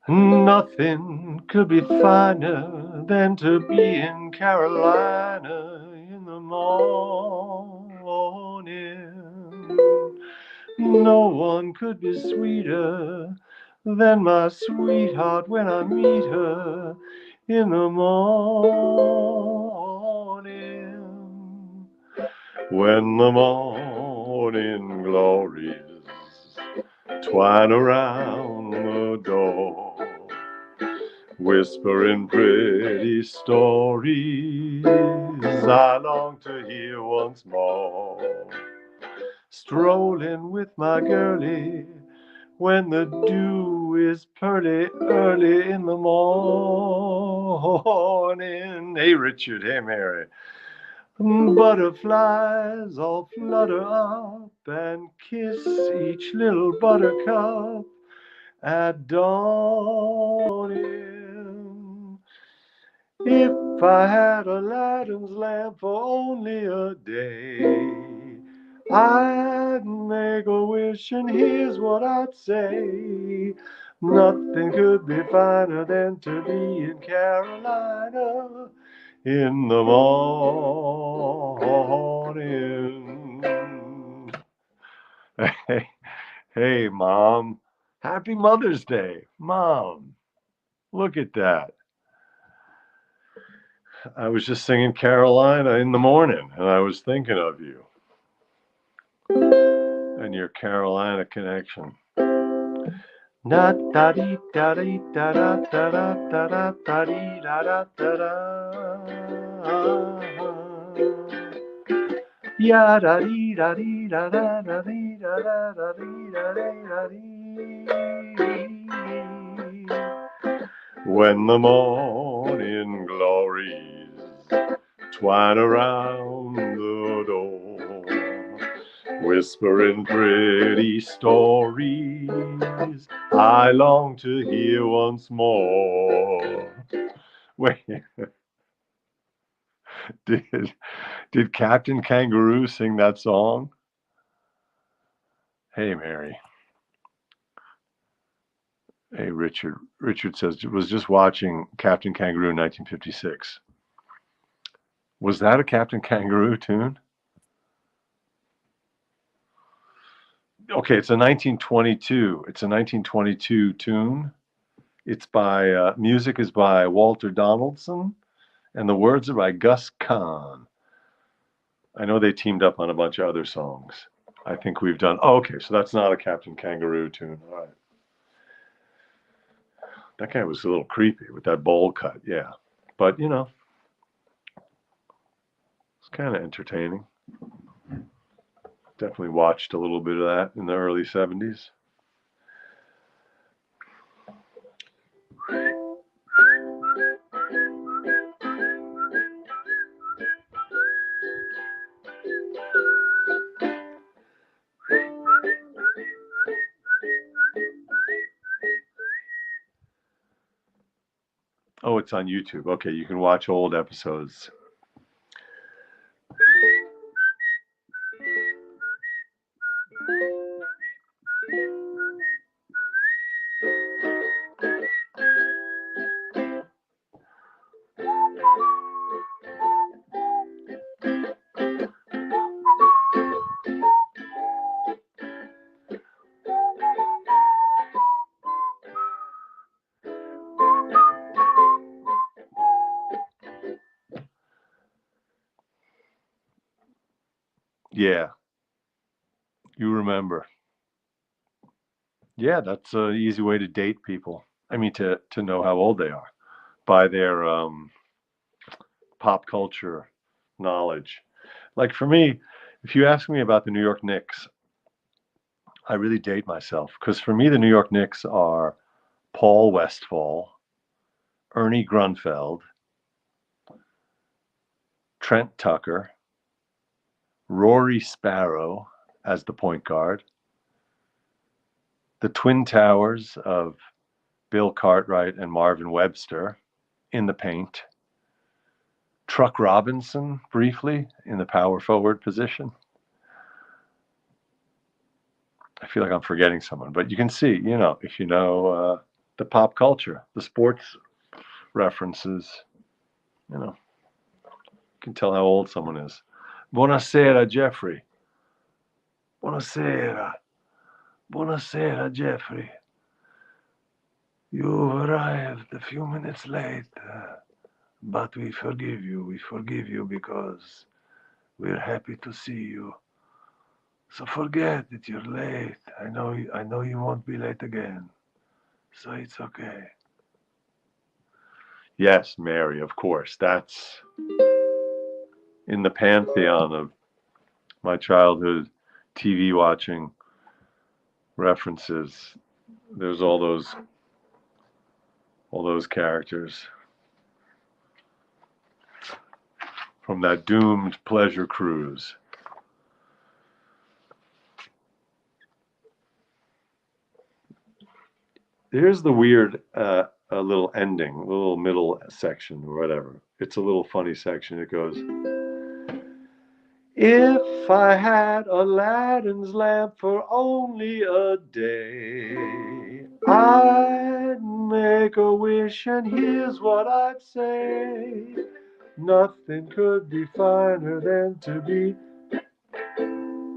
Nothing could be finer than to be in Carolina in the morning. No one could be sweeter than my sweetheart when I meet her in the morning. When the morning glories twine around the door, whispering pretty stories I long to hear once more. Strolling with my girlie when the dew is pearly early in the morning. Hey, Richard. Hey, Mary. Butterflies all flutter up and kiss each little buttercup at dawning. If I had Aladdin's lamp for only a day, I'd make a wish, and here's what I'd say. Nothing could be finer than to be in Carolina in the morning. Hey, hey, Mom. Happy Mother's Day. Mom, look at that. I was just singing Carolina in the morning, and I was thinking of you and your Carolina connection. Na da dee da dee da da da da da da da dee da da da da. Ya da dee da dee da da da dee da da da dee da da dee. When the morning glories twine around the door, whispering pretty stories I long to hear once more. Wait, did did Captain Kangaroo sing that song? Hey, Mary. Hey, Richard. Richard says was just watching Captain Kangaroo in 1956. Was that a Captain Kangaroo tune? Okay, it's a 1922. It's a 1922 tune. It's by music is by Walter Donaldson, and the words are by Gus Kahn. I know they teamed up on a bunch of other songs. I think we've done. Oh, okay, so that's not a Captain Kangaroo tune. All right. That guy was a little creepy with that bowl cut. Yeah, but it's kind of entertaining. Definitely watched a little bit of that in the early 70s. Oh, it's on YouTube. Okay, you can watch old episodes. Yeah, you remember. Yeah, that's an easy way to date people. I mean, to know how old they are by their pop culture knowledge. Like for me, if you ask me about the New York Knicks, I really date myself because for me, the New York Knicks are Paul Westphal, Ernie Grunfeld, Trent Tucker, Rory Sparrow as the point guard, the Twin Towers of Bill Cartwright and Marvin Webster in the paint, Truck Robinson briefly in the power forward position. I feel like I'm forgetting someone, but you can see, if you know the pop culture, the sports references. You know, you can tell how old someone is. Buonasera, Jeffrey. Buonasera. Buonasera, Jeffrey. You arrived a few minutes late, but we forgive you. We forgive you because we're happy to see you. So forget that you're late. I know you won't be late again. So it's okay. Yes, Mary, of course. That's in the pantheon of my childhood TV watching references. There's all those characters from that doomed pleasure cruise. Here's the weird a little ending, a little middle section or whatever. It's a little funny section. It goes, if I had Aladdin's lamp for only a day, I'd make a wish and here's what I'd say. Nothing could be finer than to be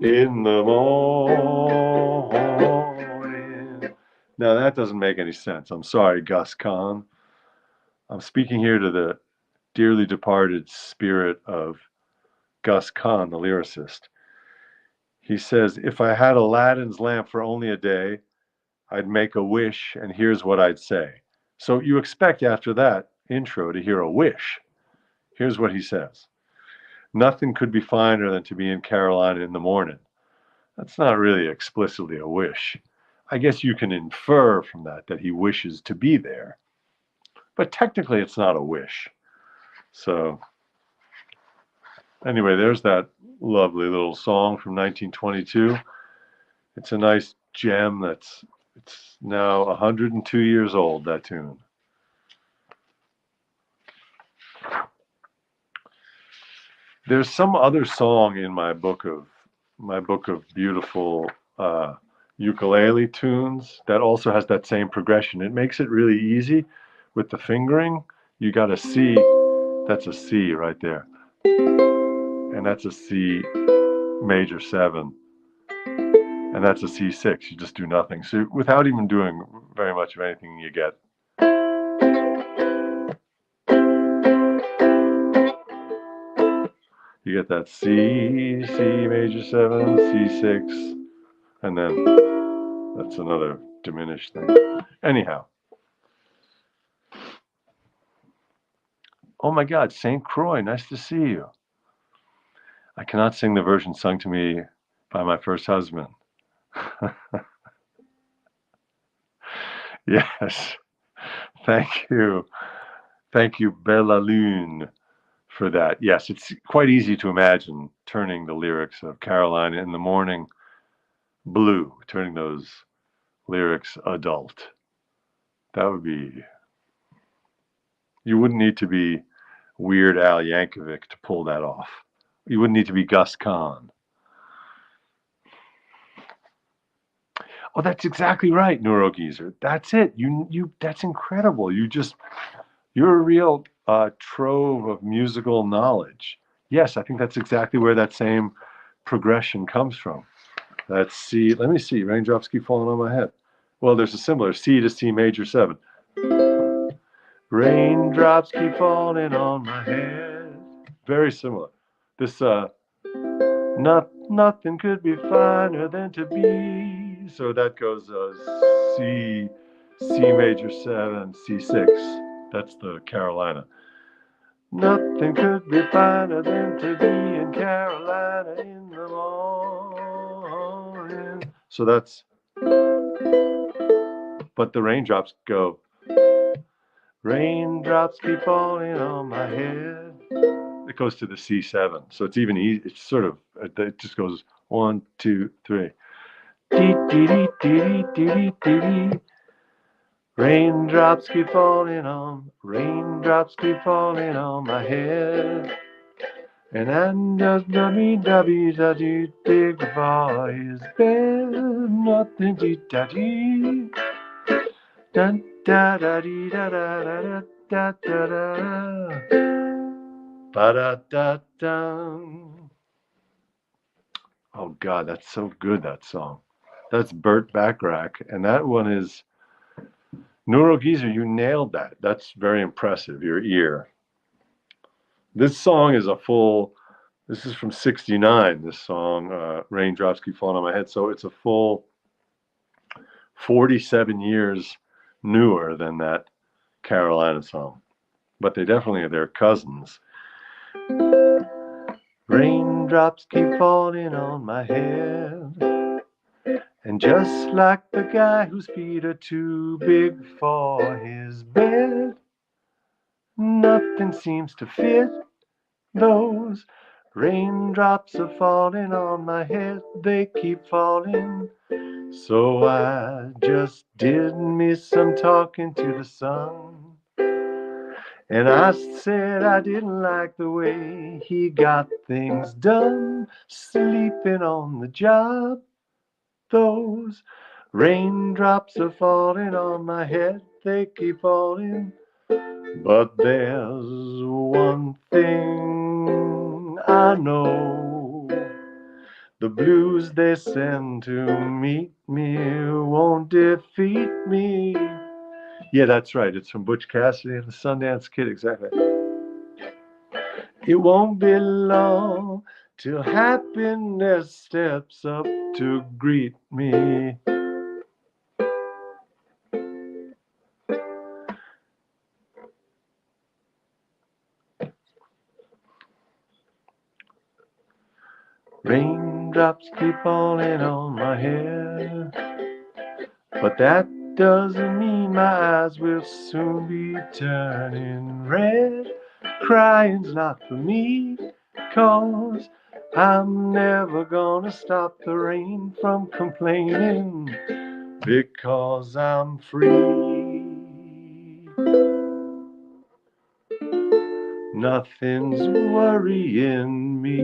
in the morning. Now that doesn't make any sense. I'm sorry, Gus Kahn. I'm speaking here to the dearly departed spirit of Gus Kahn, the lyricist. He says, if I had Aladdin's lamp for only a day, I'd make a wish and here's what I'd say. So you expect after that intro to hear a wish. Here's what he says. Nothing could be finer than to be in Carolina in the morning. That's not really explicitly a wish. I guess you can infer from that he wishes to be there. But technically, it's not a wish. So, anyway, there's that lovely little song from 1922. It's a nice gem it's now 102 years old, that tune. There's some other song in my book of beautiful ukulele tunes that also has that same progression. It makes it really easy with the fingering. You got a C, that's a C right there. And that's a C major 7. And that's a C6. You just do nothing. So without even doing very much of anything, you get. You get that C, C major 7, C6, and then that's another diminished thing. Anyhow. Oh my God, St. Croix, nice to see you. I cannot sing the version sung to me by my first husband. Yes. Thank you. Thank you, Bella Lune, for that. Yes, it's quite easy to imagine turning the lyrics of Carolina in the Morning blue, turning those lyrics adult. That would be. You wouldn't need to be Weird Al Yankovic to pull that off. You wouldn't need to be Gus Kahn. Oh, that's exactly right, Neurogeezer. That's it. You. That's incredible. You're a real trove of musical knowledge. Yes, I think that's exactly where that same progression comes from. That's C. Let me see. Raindrops keep falling on my head. Well, there's a similar C to C major 7. Raindrops keep falling on my head. Very similar. This nothing could be finer than to be. So that goes C, C major 7, C6. That's the Carolina. Nothing could be finer than to be in Carolina in the morning. So that's, but the raindrops go. Raindrops keep falling on my head. It goes to the C7. So it's even easy. It's sort of, it just goes 1, 2, 3. Dee, dee, dee, dee, dee, dee, dee. Raindrops keep falling on my head. And I'm just W dig for his bed. Nothing to daddy. Dun da da dee da da da da da da ba da da da. Oh God, that's so good, that song. That's Burt Bacharach, and that one is Nuro Geezer. You nailed that. That's very impressive. Your ear. This song is a full. This is from '69. This song, "Raindrops Keep Falling on My Head." So it's a full 47 years newer than that Carolina song, but they definitely are their cousins. Raindrops keep falling on my head, and just like the guy whose feet are too big for his bed, nothing seems to fit. Those raindrops are falling on my head, they keep falling. So I just did me some talking to the sun. And I said I didn't like the way he got things done, sleeping on the job. Those raindrops are falling on my head, they keep falling. But there's one thing I know. The blues they send to meet me won't defeat me. Yeah, that's right. It's from Butch Cassidy and the Sundance Kid, exactly. It won't be long till happiness steps up to greet me. Raindrops keep falling on my head, but that doesn't mean my eyes will soon be turning red. Crying's not for me, 'cause I'm never gonna stop the rain from complaining, because I'm free. Nothing's worrying me.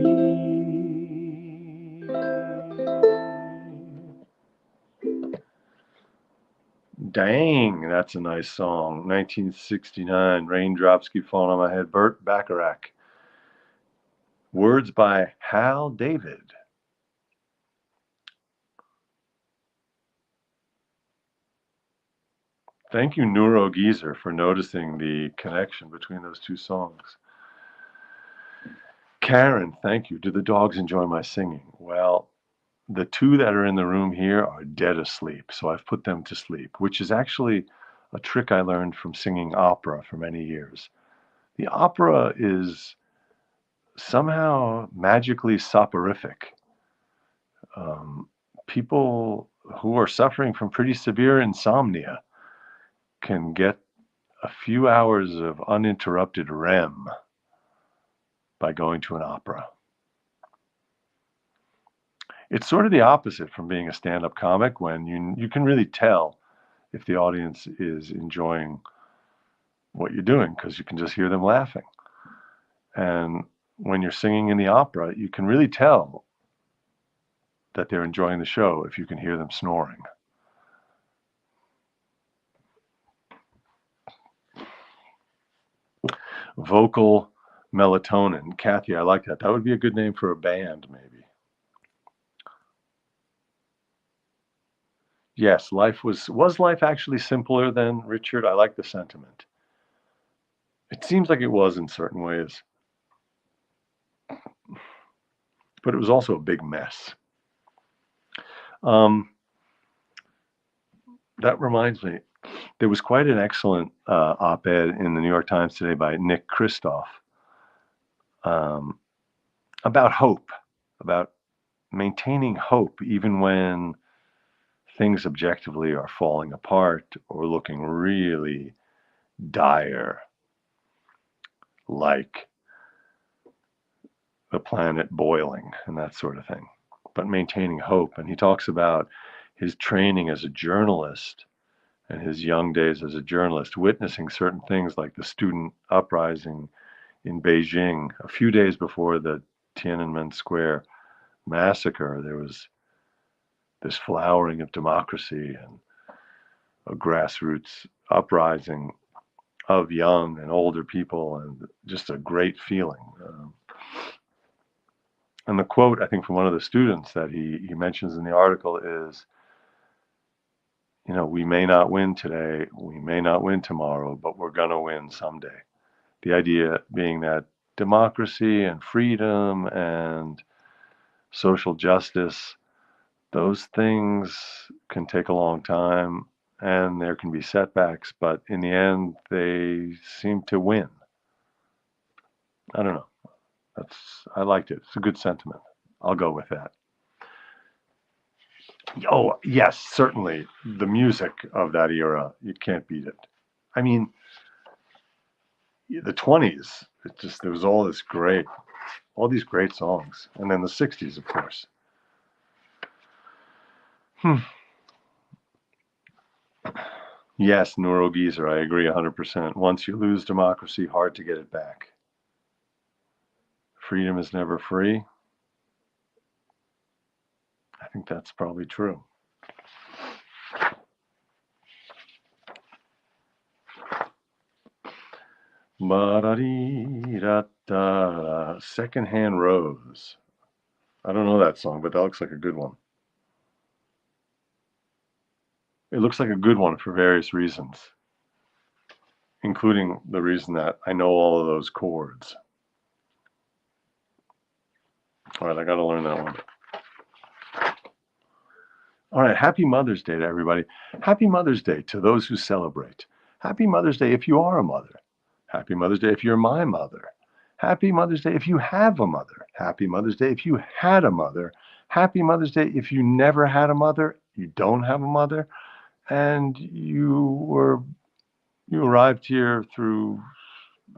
Dang, that's a nice song. 1969, Raindrops Keep Falling on My Head, Burt Bacharach. Words by Hal David. Thank you, Nuro Geezer, for noticing the connection between those two songs. Karen, thank you. Do the dogs enjoy my singing? Well, the two that are in the room here are dead asleep, so I've put them to sleep, which is actually a trick I learned from singing opera for many years. The opera is somehow magically soporific. People who are suffering from pretty severe insomnia can get a few hours of uninterrupted REM by going to an opera. It's sort of the opposite from being a stand-up comic, when you can really tell if the audience is enjoying what you're doing because you can just hear them laughing. And when you're singing in the opera, you can really tell that they're enjoying the show if you can hear them snoring. Vocal melatonin. Kathy, I like that. That would be a good name for a band, maybe. Yes, was life actually simpler then, Richard? I like the sentiment. It seems like it was in certain ways, but it was also a big mess. That reminds me, there was quite an excellent op-ed in the New York Times today by Nick Kristof about hope, about maintaining hope even when things objectively are falling apart or looking really dire, like the planet boiling and that sort of thing, but maintaining hope. And he talks about his training as a journalist and his young days as a journalist, witnessing certain things like the student uprising in Beijing. A few days before the Tiananmen Square massacre, there was this flowering of democracy, and a grassroots uprising of young and older people, and just a great feeling. And the quote, I think, from one of the students that he mentions in the article is, we may not win today, we may not win tomorrow, but we're going to win someday. The idea being that democracy and freedom and social justice, those things can take a long time and there can be setbacks, but in the end, they seem to win. I don't know. I liked it. It's a good sentiment. I'll go with that. Oh, yes, certainly. The music of that era, you can't beat it. I mean, the 20s, there was all these great songs. And then the 60s, of course. Yes, Neurogeezer, I agree 100%. Once you lose democracy, hard to get it back. Freedom is never free. I think that's probably true. Secondhand Rose. I don't know that song, but that looks like a good one. It looks like a good one for various reasons, including the reason that I know all of those chords. All right, I got to learn that one. All right, happy Mother's Day to everybody. Happy Mother's Day to those who celebrate. Happy Mother's Day if you are a mother. Happy Mother's Day if you're my mother. Happy Mother's Day if you have a mother. Happy Mother's Day if you had a mother. Happy Mother's Day if you never had a mother, you don't have a mother, and you arrived here through,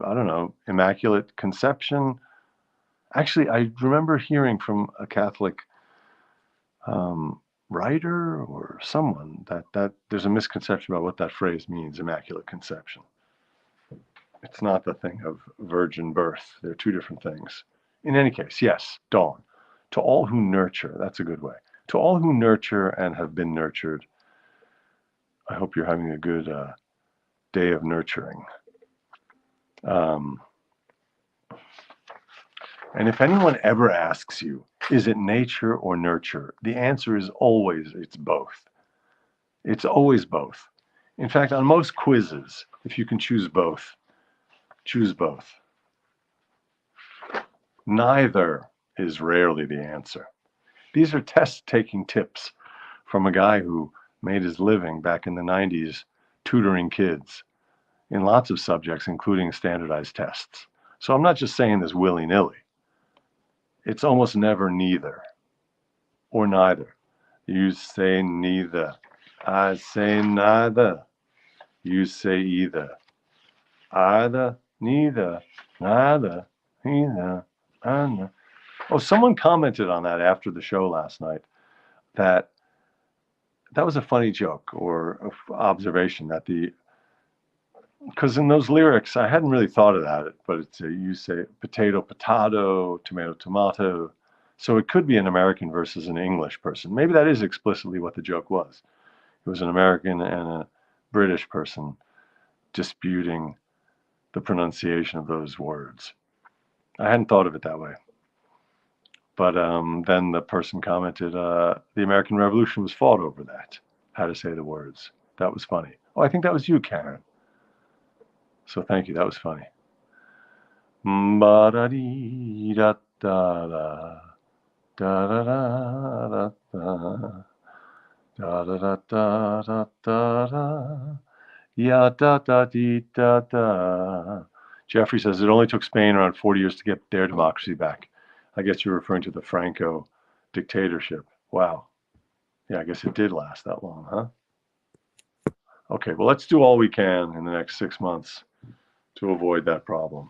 I don't know, immaculate conception. Actually, I remember hearing from a Catholic writer or someone that there's a misconception about what that phrase means, immaculate conception. It's not the thing of virgin birth. They're two different things. In any case, yes, Dawn. To all who nurture, that's a good way. To all who nurture and have been nurtured, I hope you're having a good day of nurturing. And if anyone ever asks you, is it nature or nurture? The answer is always, it's both. It's always both. In fact, on most quizzes, if you can choose both, choose both. Neither is rarely the answer. These are test-taking tips from a guy who made his living back in the 90s tutoring kids in lots of subjects, including standardized tests. So I'm not just saying this willy-nilly. It's almost never neither or neither. You say neither. I say neither. You say either. Either, neither, neither, either, either. Oh, someone commented on that after the show last night that was a funny joke or observation that because in those lyrics, I hadn't really thought of that, but you say potato, potato, tomato, tomato. So it could be an American versus an English person. Maybe that is explicitly what the joke was. It was an American and a British person disputing the pronunciation of those words. I hadn't thought of it that way. But then the person commented, the American Revolution was fought over that, how to say the words. That was funny. Oh, I think that was you, Karen. So thank you. That was funny. Jeffrey says it only took Spain around 40 years to get their democracy back. I guess you're referring to the Franco dictatorship. Wow. Yeah, I guess it did last that long, huh? Okay, well, let's do all we can in the next 6 months to avoid that problem.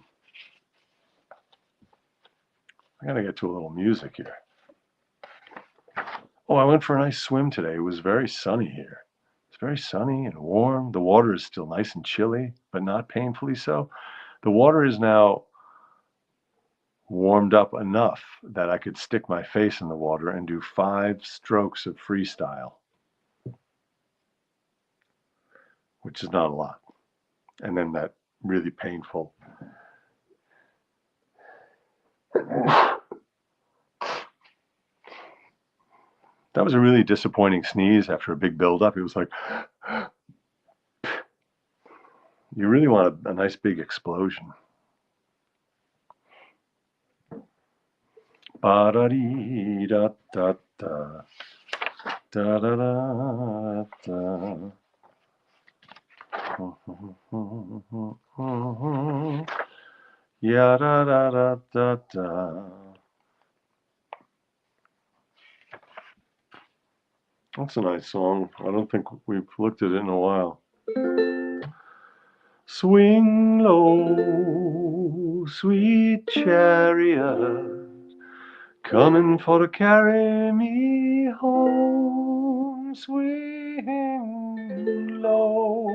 I gotta get to a little music here. Oh, I went for a nice swim today. It was very sunny here. It's very sunny and warm. The water is still nice and chilly, but not painfully so. The water is now warmed up enough that I could stick my face in the water and do 5 strokes of freestyle. which is not a lot. And then that really painful. That was a really disappointing sneeze after a big buildup. It was like, you really want a nice big explosion. Ba-da-dee-da-da-da. Da-da-da-da. Ya-da-da-da-da-da. That's a nice song. I don't think we've looked at it in a while. Swing low, sweet chariot, coming for to carry me home. Swing low,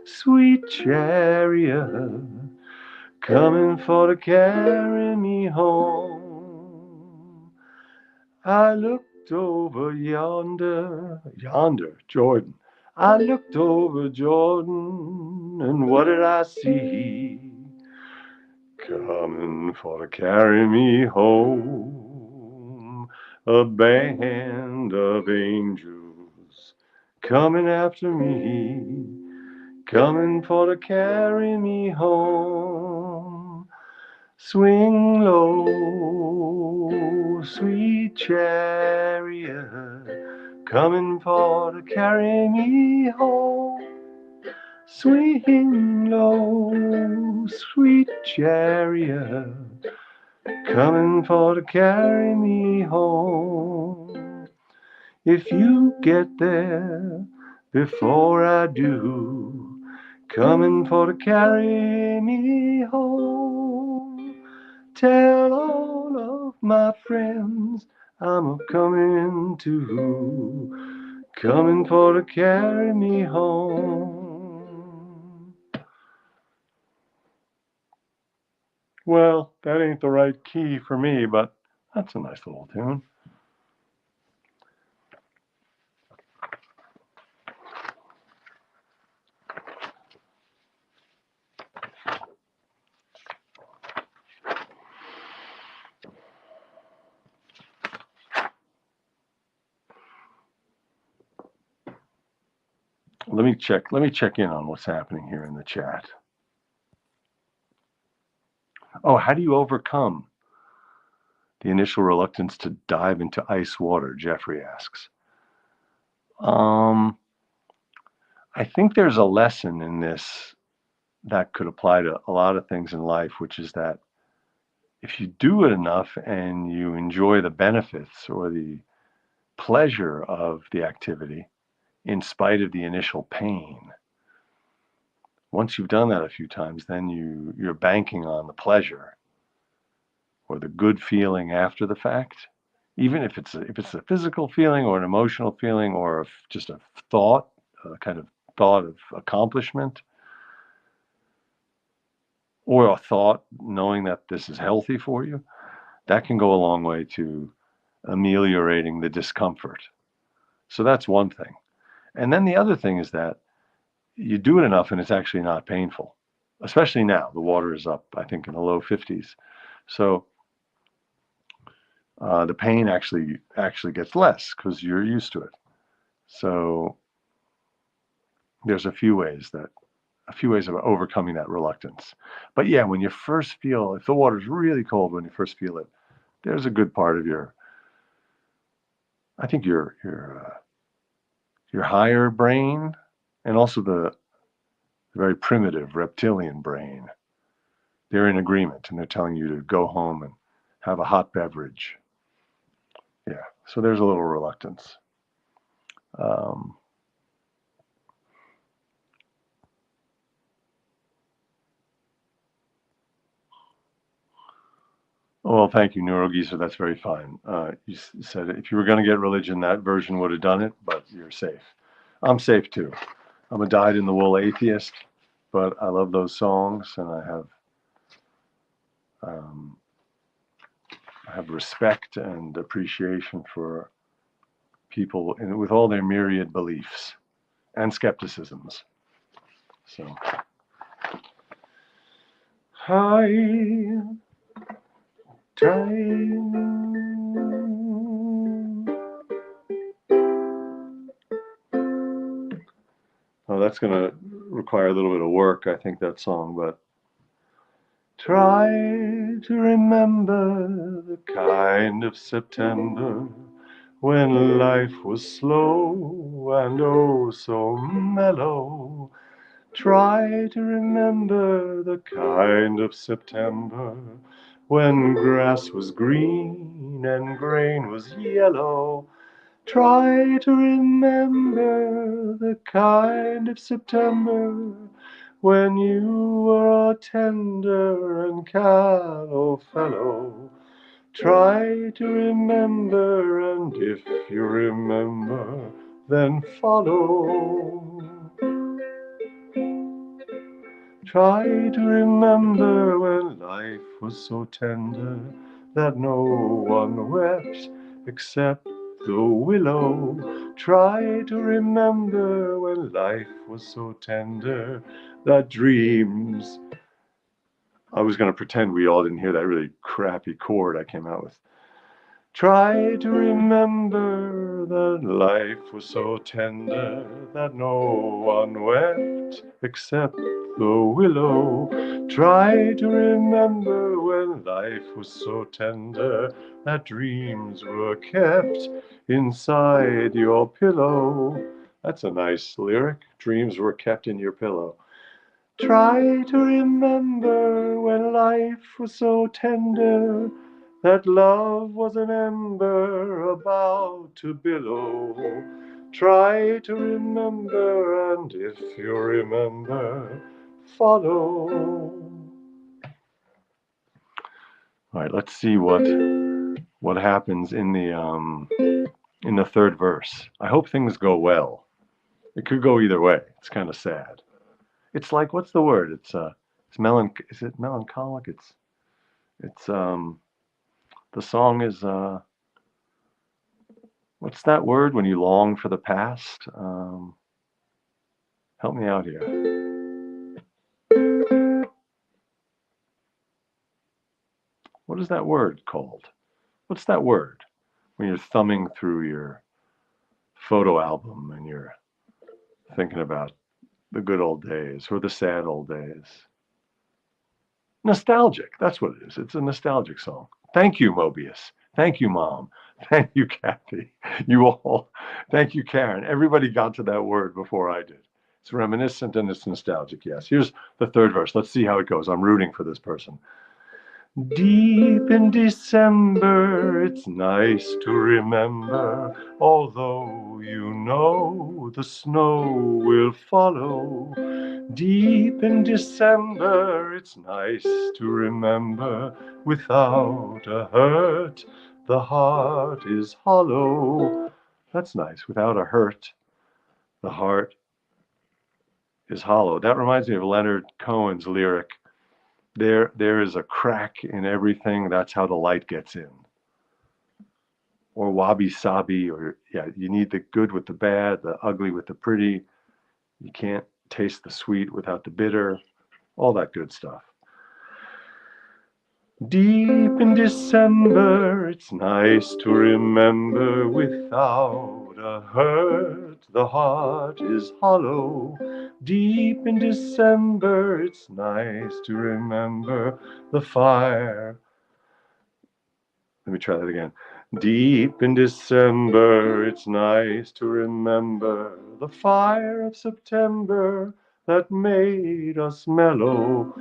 sweet chariot, coming for to carry me home. I looked over yonder, Jordan. I looked over Jordan, and what did I see? Coming for to carry me home, a band of angels coming after me, coming for to carry me home. Swing low, sweet chariot, coming for to carry me home. Swing low, sweet chariot, coming for to carry me home. If you get there before I do, coming for to carry me home. Tell all of my friends I'm a-coming too, coming for to carry me home. Well, that ain't the right key for me, but that's a nice little tune. Let me check in on what's happening here in the chat. Oh, how do you overcome the initial reluctance to dive into ice water? Jeffrey asks. I think there's a lesson in this that could apply to a lot of things in life, which is that if you do it enough and you enjoy the benefits or the pleasure of the activity, in spite of the initial pain, once you've done that a few times, then you're banking on the pleasure or the good feeling after the fact, even if it's a physical feeling or an emotional feeling or just a thought, a kind of thought of accomplishment, or a thought knowing that this is healthy for you. That can go a long way to ameliorating the discomfort. So that's one thing. And then the other thing is that you do it enough and it's actually not painful, especially now. The water is up, I think, in the low 50s. So the pain actually gets less because you're used to it. So there's a few ways of overcoming that reluctance. But yeah, when you first feel, if the water's really cold when you first feel it, there's a good part of your higher brain and also the very primitive reptilian brain. They're in agreement and they're telling you to go home and have a hot beverage. Yeah, so there's a little reluctance. Well, thank you, Neurogeezer. That's very fine. You said if you were going to get religion, that version would have done it, but you're safe. I'm safe too. I'm a dyed-in-the-wool atheist, but I love those songs, and I have respect and appreciation for people with all their myriad beliefs and skepticisms. So, high time. Oh, that's going to require a little bit of work, I think, that song, but try to remember the kind of September when life was slow and oh so mellow. Try to remember the kind of September when grass was green and grain was yellow. Try to remember the kind of September when you were a tender and callow fellow. Try to remember, and if you remember, then follow. Try to remember when life was so tender that no one wept except the willow. Try to remember when life was so tender that dreams. I was going to pretend we all didn't hear that really crappy chord I came out with. Try to remember that life was so tender that no one wept except the willow. Try to remember when life was so tender that dreams were kept inside your pillow. That's a nice lyric. Dreams were kept in your pillow. Try to remember when life was so tender that love was an ember about to billow. Try to remember, and if you remember, follow. All right, let's see what happens in the third verse. I hope things go well. It could go either way. It's kind of sad. It's like, what's the word? It's is it melancholic? It's the song is what's that word when you long for the past? Help me out here. What is that word called? What's that word when you're thumbing through your photo album and you're thinking about the good old days or the sad old days? Nostalgic. That's what it is. It's a nostalgic song. Thank you, Mobius. Thank you, Mom. Thank you, Kathy. You all. Thank you, Karen. Everybody got to that word before I did. It's reminiscent and it's nostalgic, yes. Here's the third verse. Let's see how it goes. I'm rooting for this person. Deep in December, it's nice to remember, although you know the snow will follow. Deep in December, it's nice to remember, without a hurt, the heart is hollow. That's nice. Without a hurt, the heart is hollow. That reminds me of Leonard Cohen's lyric. There is a crack in everything. That's how the light gets in. Or wabi sabi, or yeah, you need the good with the bad, the ugly with the pretty. You can't taste the sweet without the bitter. All that good stuff. Deep in December, it's nice to remember, without a hurt, the heart is hollow. Deep in December, it's nice to remember the fire. Let me try that again. Deep in December, it's nice to remember the fire of September that made us mellow.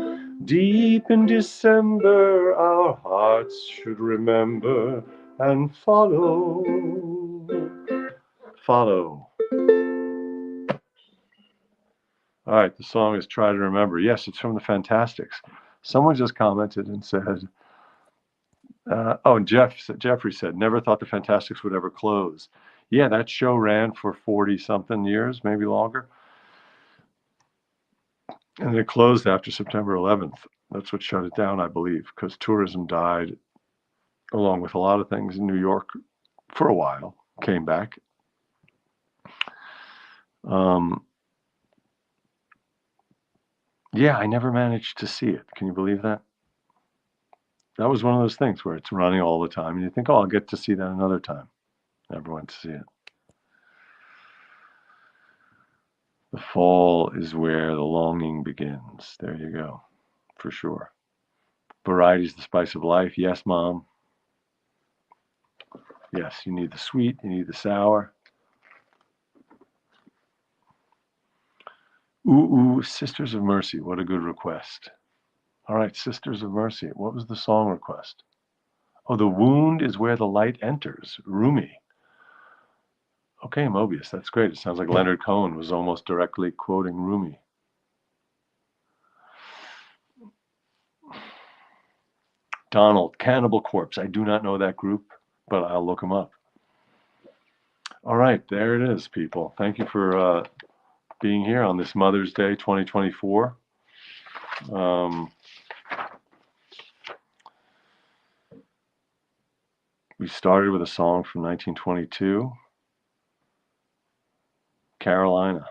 Deep in December, our hearts should remember and follow. Follow. All right, the song is Try to Remember. Yes, it's from the Fantastics. Someone just commented and said, Jeffrey said, never thought the Fantastics would ever close. Yeah, that show ran for 40-something years, maybe longer. And it closed after September 11th. That's what shut it down, I believe, because tourism died along with a lot of things in New York for a while, came back. Yeah, I never managed to see it. Can you believe that? That was one of those things where it's running all the time, and you think, oh, I'll get to see that another time. Never went to see it. The fall is where the longing begins. There you go, for sure. Variety is the spice of life. Yes, Mom. Yes, you need the sweet, you need the sour. Ooh, ooh, Sisters of Mercy. What a good request. All right, Sisters of Mercy. What was the song request? Oh, the wound is where the light enters. Rumi. Okay, Mobius. That's great. It sounds like Leonard Cohen was almost directly quoting Rumi. Donald, Cannibal Corpse. I do not know that group, but I'll look them up. All right, there it is, people. Thank you for being here on this Mother's Day 2024. We started with a song from 1922, Carolina.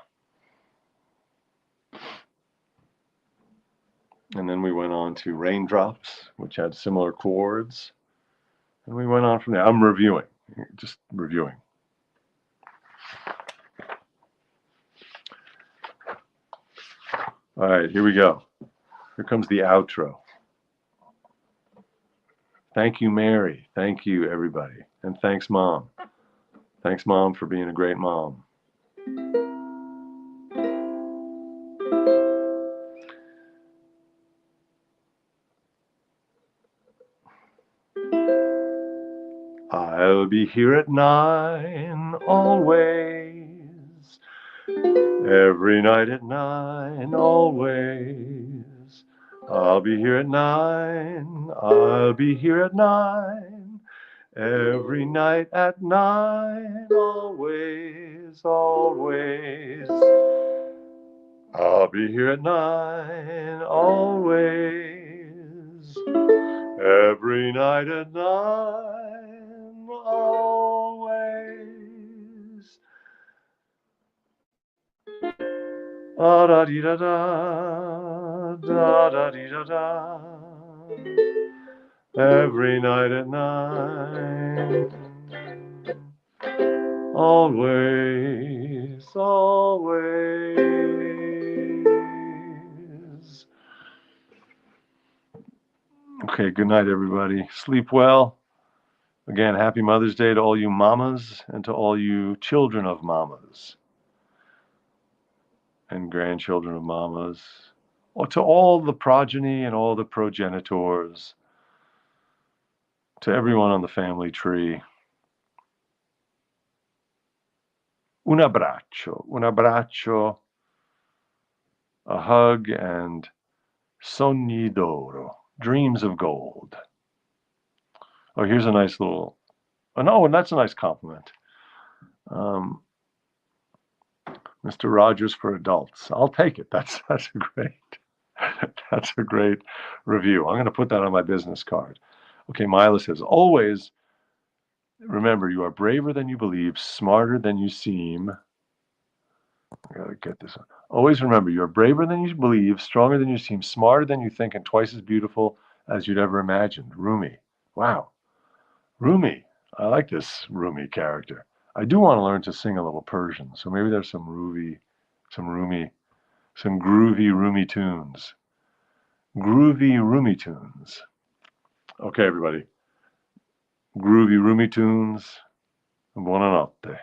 And then we went on to Raindrops, which had similar chords. And we went on from there. I'm reviewing, just reviewing. All right, here we go. Here comes the outro. Thank you, Mary. Thank you, everybody. And thanks, Mom. Thanks, Mom, for being a great mom. I'll be here at 9 always. Every night at 9 always. I'll be here at 9. I'll be here at 9. Every night at 9 always, always. I'll be here at 9 always. Every night at 9 always. Da da dee da da, da da dee da da. Every night at 9. Always, always. Okay, good night, everybody. Sleep well. Again, happy Mother's Day to all you mamas and to all you children of mamas and grandchildren of mamas, or to all the progeny and all the progenitors, to everyone on the family tree. Un abbraccio, a hug, and sogni d'oro, dreams of gold. Oh, here's a nice little, oh no, and that's a nice compliment. Mr. Rogers for adults. I'll take it. That's a great review. I'm going to put that on my business card. Okay, Mila says, always remember, you are braver than you believe, smarter than you seem. I gotta get this one. Always remember, you are braver than you believe, stronger than you seem, smarter than you think, and twice as beautiful as you'd ever imagined. Rumi. Wow. Rumi. I like this Rumi character. I do want to learn to sing a little Persian, so maybe there's some groovy Rumi tunes. Groovy Rumi tunes. Okay, everybody. Groovy Rumi tunes. Buonanotte.